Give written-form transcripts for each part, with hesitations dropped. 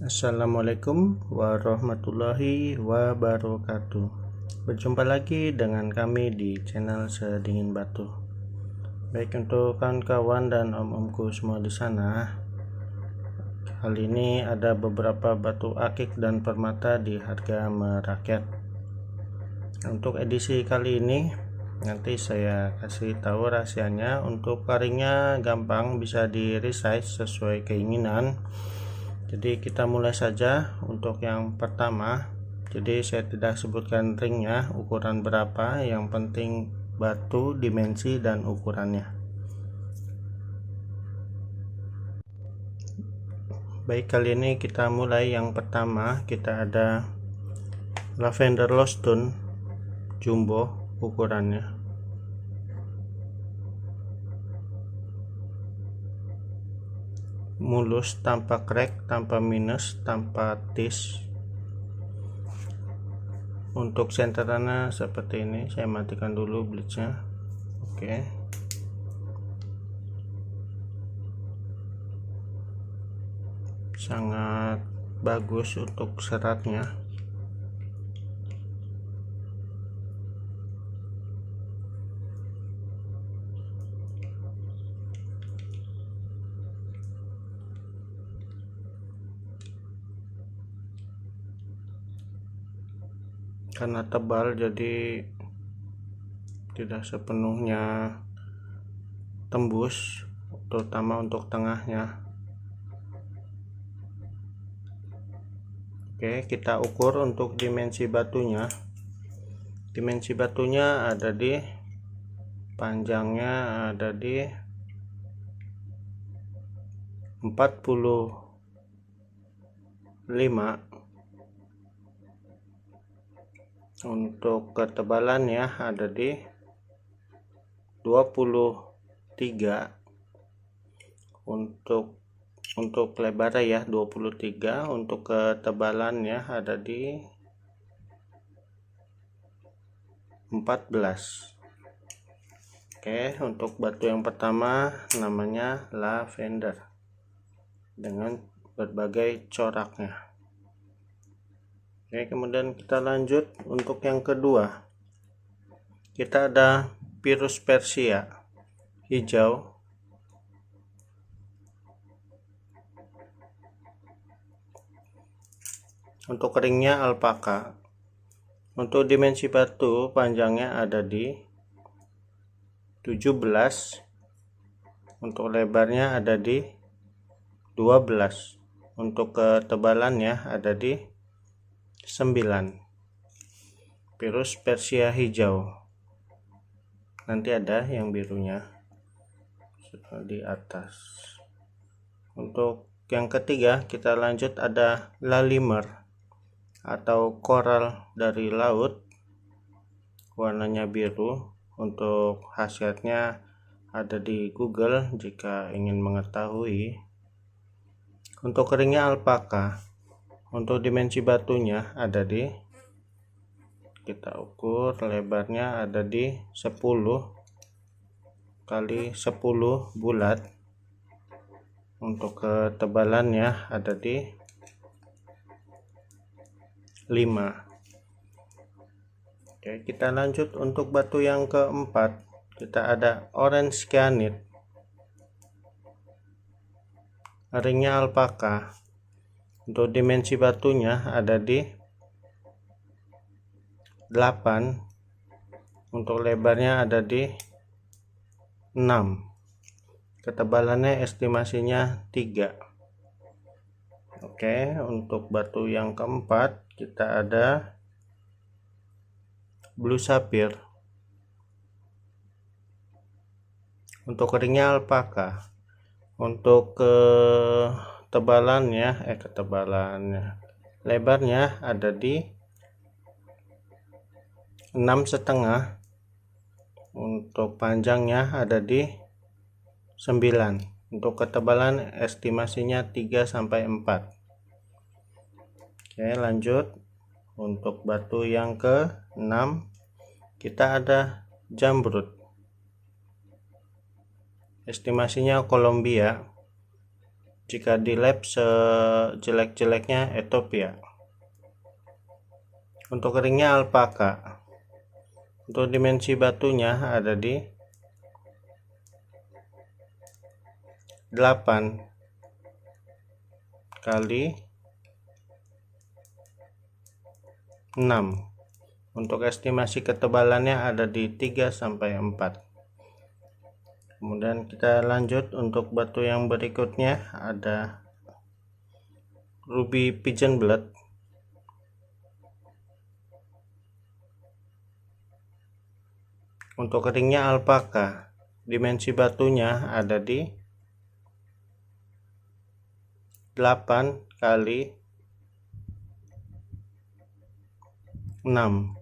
Assalamualaikum warahmatullahi wabarakatuh. Berjumpa lagi dengan kami di channel Sedingin Batu. Baik untuk kawan-kawan dan om-omku semua di sana. Kali ini ada beberapa batu akik dan permata di harga merakyat. Untuk edisi kali ini nanti saya kasih tahu rahasianya. Untuk paringnya gampang, bisa di resize sesuai keinginan. Jadi kita mulai saja. Untuk yang pertama, jadi saya tidak sebutkan ringnya ukuran berapa, yang penting batu, dimensi dan ukurannya. Baik, kali ini kita mulai. Yang pertama kita ada lavender low stone jumbo ukurannya. Mulus, tanpa crack, tanpa minus, tanpa tis. Untuk senterannya seperti ini. Saya matikan dulu bleachnya. Oke. Sangat bagus untuk seratnya. Karena tebal jadi tidak sepenuhnya tembus, terutama untuk tengahnya. Oke, kita ukur untuk dimensi batunya. Dimensi batunya ada di panjangnya ada di 45. Untuk ketebalannya ada di 23. Untuk lebarnya ya 23. Untuk ketebalannya ada di 14. Oke, untuk batu yang pertama namanya lavender dengan berbagai coraknya. Oke, kemudian kita lanjut. Untuk yang kedua kita ada Virus Persia hijau. Untuk ringnya alpaka. Untuk dimensi batu, panjangnya ada di 17. Untuk lebarnya ada di 12. Untuk ketebalannya ada di 9. Virus Persia hijau. Nanti ada yang birunya di atas. Untuk yang ketiga kita lanjut, ada lalimer atau koral dari laut, warnanya biru. Untuk khasiatnya ada di Google jika ingin mengetahui. Untuk ringnya alpaka. Untuk dimensi batunya ada di, kita ukur lebarnya ada di 10 kali 10 bulat. Untuk ketebalannya ada di 5. Oke, kita lanjut. Untuk batu yang keempat kita ada orange kyanite, ringnya alpaka. Untuk dimensi batunya ada di 8. Untuk lebarnya ada di 6. Ketebalannya estimasinya 3. Oke, untuk batu yang keempat kita ada blue sapphire. Untuk ringnya alpaka. Untuk ketebalannya lebarnya ada di 6,5. Untuk panjangnya ada di 9. Untuk ketebalan estimasinya 3-4. Oke, lanjut. Untuk batu yang ke-6 kita ada jamrud, estimasinya Kolombia. jika di lab sejelek-jeleknya Ethiopia. Untuk ringnya alpaka. Untuk dimensi batunya ada di 8 kali 6. Untuk estimasi ketebalannya ada di 3 sampai 4. Kemudian kita lanjut untuk batu yang berikutnya ada ruby pigeon blood. Untuk ringnya alpaka, dimensi batunya ada di 8 kali 6.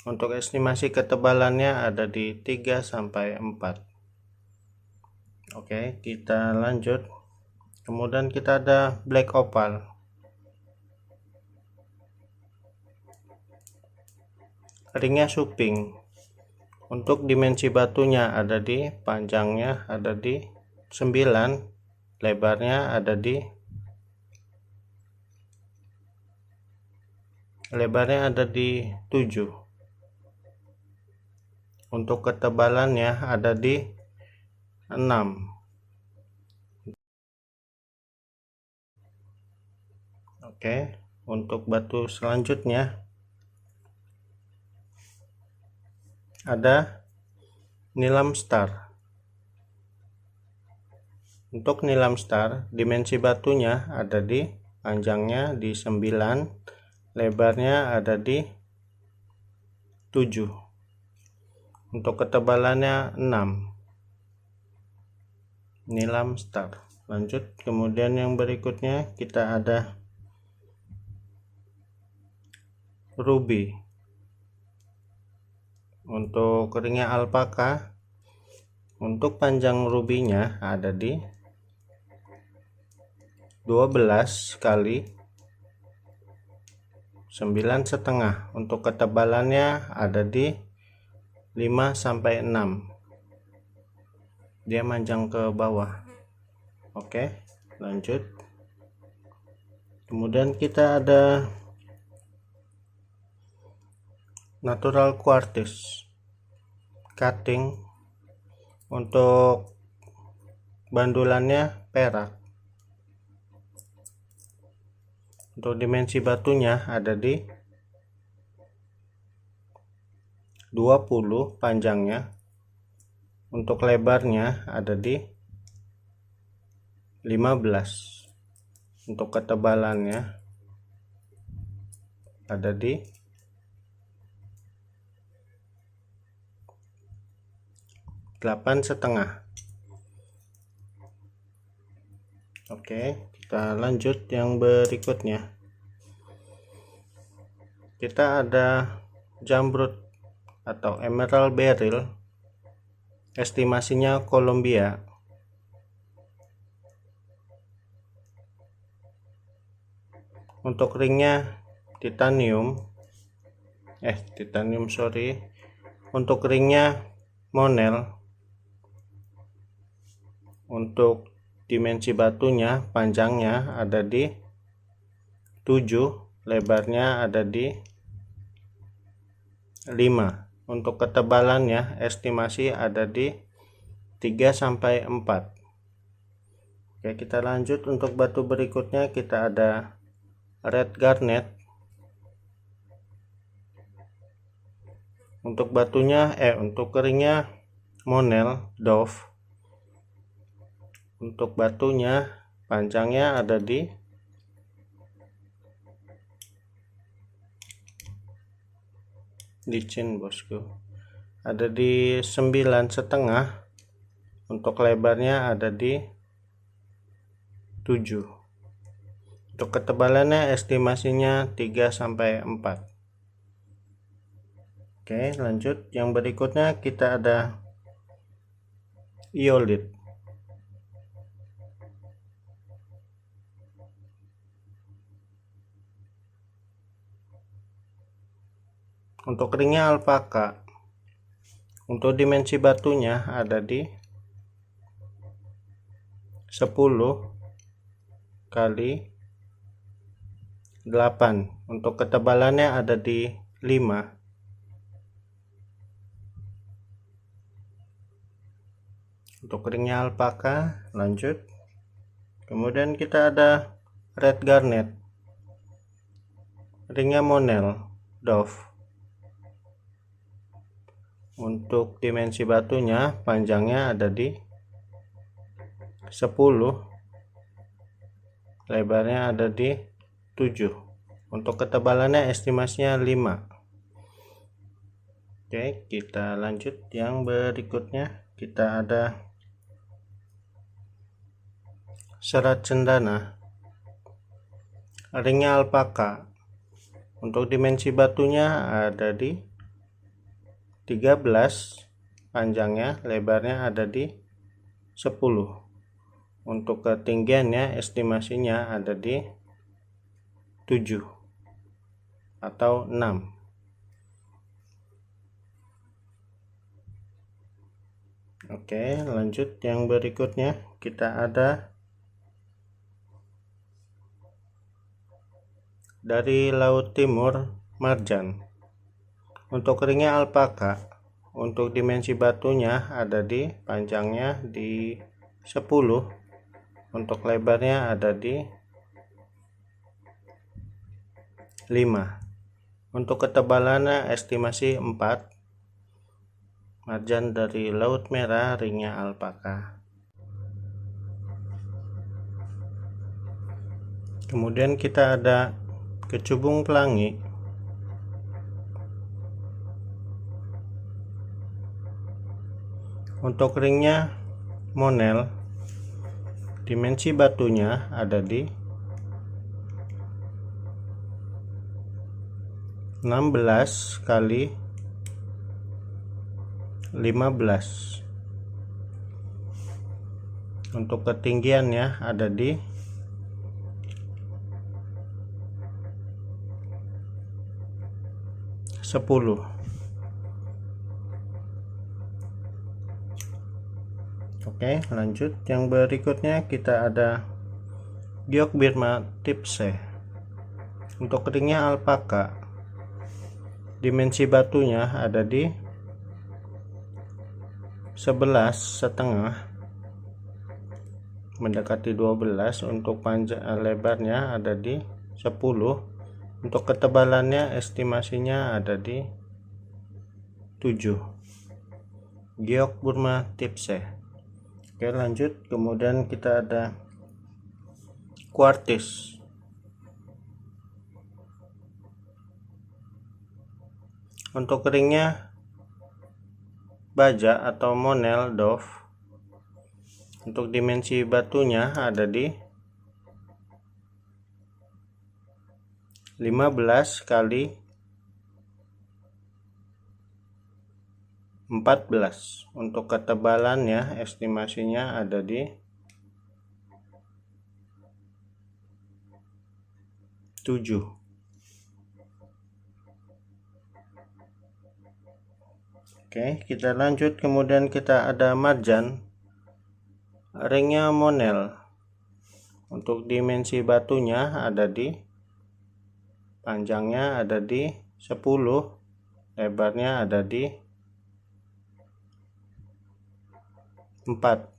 Untuk estimasi ketebalannya ada di 3 sampai 4. Oke, kita lanjut. Kemudian kita ada black opal. Ringnya suping. Untuk dimensi batunya ada di panjangnya ada di 9, lebarnya ada di 7. Untuk ketebalannya ada di 6. Oke, untuk batu selanjutnya ada nilam star. Untuk nilam star, dimensi batunya ada di panjangnya di 9, lebarnya ada di 7. Untuk ketebalannya 6. Nilam star. Lanjut, kemudian yang berikutnya kita ada ruby. Untuk ringnya alpaka, untuk panjang rubinya ada di 12 kali 9,5. Untuk ketebalannya ada di 5 sampai 6. Dia manjang ke bawah. Oke, lanjut. Kemudian kita ada natural quartz cutting. Untuk bandulannya perak. Untuk dimensi batunya ada di 20 panjangnya. Untuk lebarnya ada di 15. Untuk ketebalannya ada di 8,5. Oke, kita lanjut yang berikutnya. Kita ada jamrud atau emerald beryl, estimasinya Columbia. Untuk ringnya titanium, untuk ringnya monel. Untuk dimensi batunya, panjangnya ada di 7, lebarnya ada di 5. Untuk ketebalannya estimasi ada di 3 sampai 4. Oke, kita lanjut. Untuk batu berikutnya kita ada red garnet. Untuk batunya untuk ringnya monel dove. Untuk batunya panjangnya ada di 9,5. Untuk lebarnya ada di 7. Untuk ketebalannya estimasinya 3 sampai 4. Oke, lanjut. Yang berikutnya kita ada iolit. Untuk ringnya alpaka. Untuk dimensi batunya ada di 10, kali 8. Untuk ketebalannya ada di 5. Untuk ringnya alpaka, lanjut. Kemudian kita ada red garnet, ringnya monel, dove. Untuk dimensi batunya, panjangnya ada di 10, lebarnya ada di 7. Untuk ketebalannya estimasinya 5. Oke, kita lanjut yang berikutnya. Kita ada serat cendana, ringnya alpaka. Untuk dimensi batunya ada di 13, panjangnya, lebarnya ada di 10. Untuk ketinggiannya estimasinya ada di 7 atau 6. Oke, lanjut yang berikutnya. Kita ada dari Laut Timur, marjan. Untuk ringnya alpaka. Untuk dimensi batunya ada di panjangnya di 10. Untuk lebarnya ada di 5. Untuk ketebalannya estimasi 4. Marjan dari Laut Merah, ringnya alpaka. Kemudian kita ada kecubung pelangi. Untuk ringnya monel, dimensi batunya ada di 16 kali 15. Untuk ketinggiannya ada di 10. Oke, lanjut yang berikutnya. Kita ada giok birma tipse. Untuk ringnya alpaka, dimensi batunya ada di 11,5 mendekati 12. Untuk panjang lebarnya ada di 10. Untuk ketebalannya estimasinya ada di 7. Giok birma tipse. Oke, lanjut. Kemudian kita ada kuartis. Untuk ringnya baja atau monel, dove. Untuk dimensi batunya ada di 15 kali 14. Untuk ketebalannya estimasinya ada di 7. Oke, kita lanjut. Kemudian kita ada marjan, ringnya monel. Untuk dimensi batunya ada di panjangnya ada di 10, lebarnya ada di 4.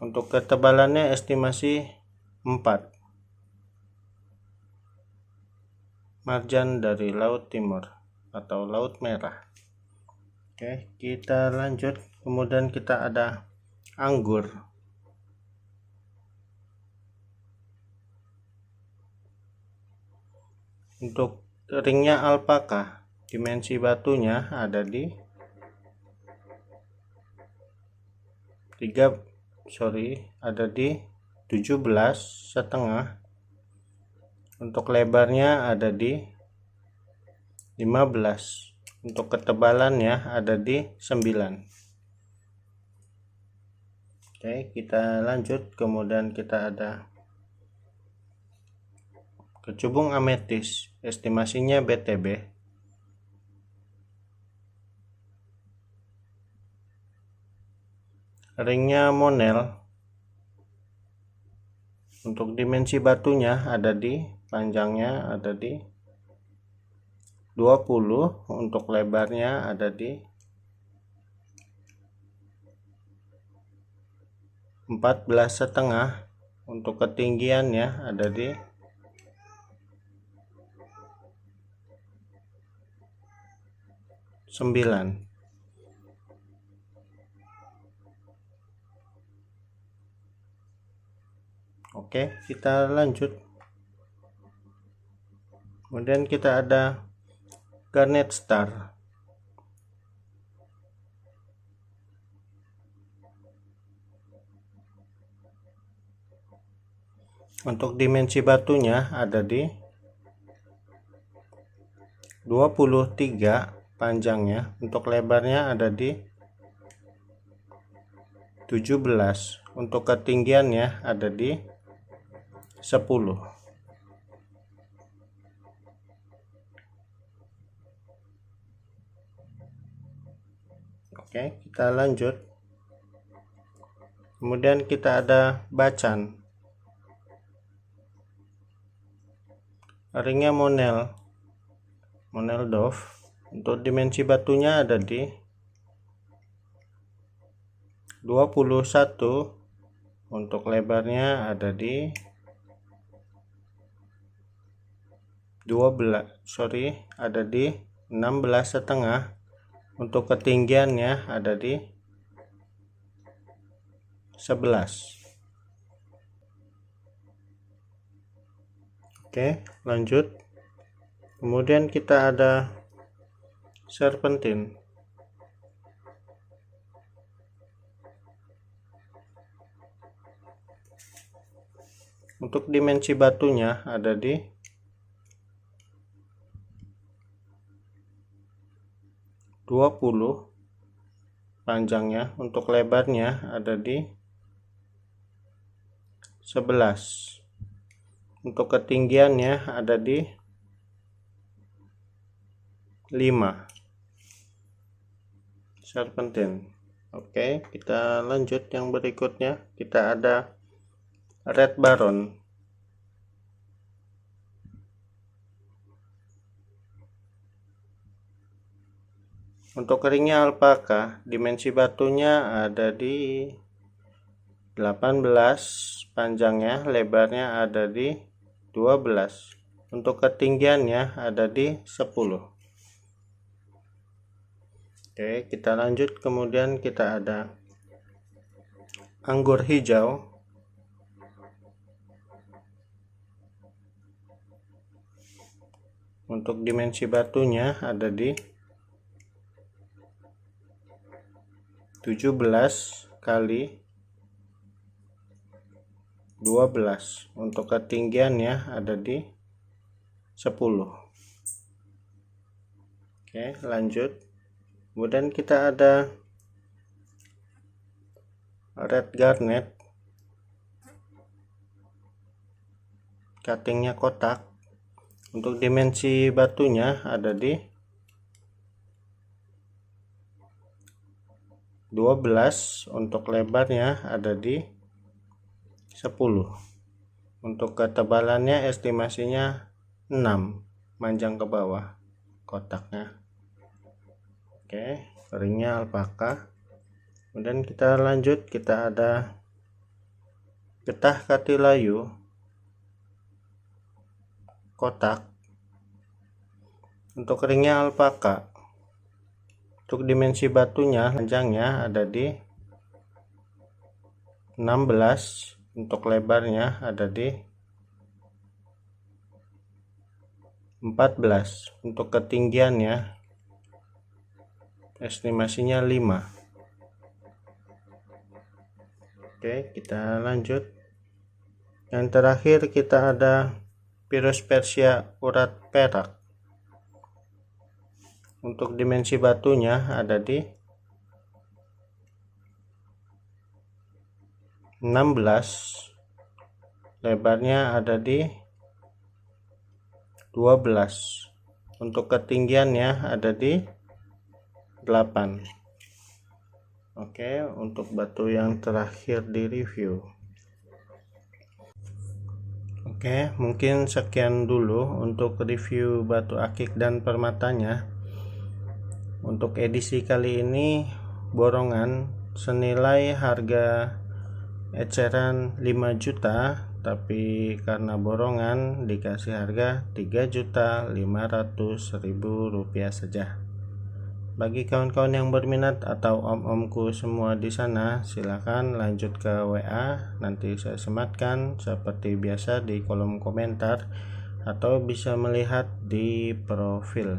Untuk ketebalannya estimasi 4. Marjan dari Laut Timur atau Laut Merah. Oke, kita lanjut. Kemudian kita ada anggur. Untuk ringnya alpaka, dimensi batunya ada di 17,5. Untuk lebarnya ada di 15. Untuk ketebalannya ada di 9. Oke, kita lanjut. Kemudian kita ada kecubung ametis, estimasinya BTB. Ringnya monel. Untuk dimensi batunya ada di panjangnya ada di 20, untuk lebarnya ada di 14,5, untuk ketinggiannya ada di 9. Oke, kita lanjut. Kemudian kita ada garnet star. Untuk dimensi batunya ada di 23 panjangnya, untuk lebarnya ada di 17, untuk ketinggiannya ada di 10. Oke, kita lanjut. Kemudian kita ada bacan. Ringnya Monel Dove. Untuk dimensi batunya ada di 21, untuk lebarnya ada di 16,5, untuk ketinggiannya ada di 11. Oke, lanjut. Kemudian kita ada serpentin. Untuk dimensi batunya ada di 20 panjangnya, untuk lebarnya ada di 11, untuk ketinggiannya ada di 5. Serpentin. Oke, kita lanjut yang berikutnya. Kita ada red baron. Untuk ringnya alpaka, dimensi batunya ada di 18 panjangnya, lebarnya ada di 12, untuk ketinggiannya ada di 10. Oke, kita lanjut. Kemudian kita ada anggur hijau. Untuk dimensi batunya ada di 17 kali 12, untuk ketinggiannya ada di 10. Oke, lanjut. Kemudian kita ada red garnet. Cuttingnya kotak. Untuk dimensi batunya ada di 12, untuk lebarnya ada di 10, untuk ketebalannya estimasinya 6, manjang ke bawah kotaknya. Oke, ringnya alpaka. Kemudian kita lanjut, kita ada getah katilayu kotak. Untuk ringnya alpaka. Untuk dimensi batunya, panjangnya ada di 16, untuk lebarnya ada di 14, untuk ketinggiannya estimasinya 5. Oke, kita lanjut. Yang terakhir kita ada Virus Persia urat perak. Untuk dimensi batunya ada di 16, lebarnya ada di 12, untuk ketinggiannya ada di 8. Oke, untuk batu yang terakhir di review. Oke, mungkin sekian dulu untuk review batu akik dan permatanya. Untuk edisi kali ini borongan senilai harga eceran 5 juta, tapi karena borongan dikasih harga 3.500.000 rupiah saja. Bagi kawan-kawan yang berminat atau om-omku semua di sana, silakan lanjut ke WA, nanti saya sematkan seperti biasa di kolom komentar, atau bisa melihat di profil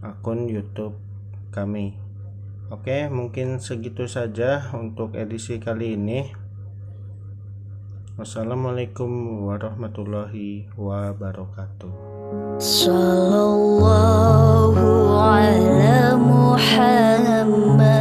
akun YouTube kami. Oke, mungkin segitu saja untuk edisi kali ini. Wassalamualaikum warahmatullahi wabarakatuh. Sallallahu ala Muhammad.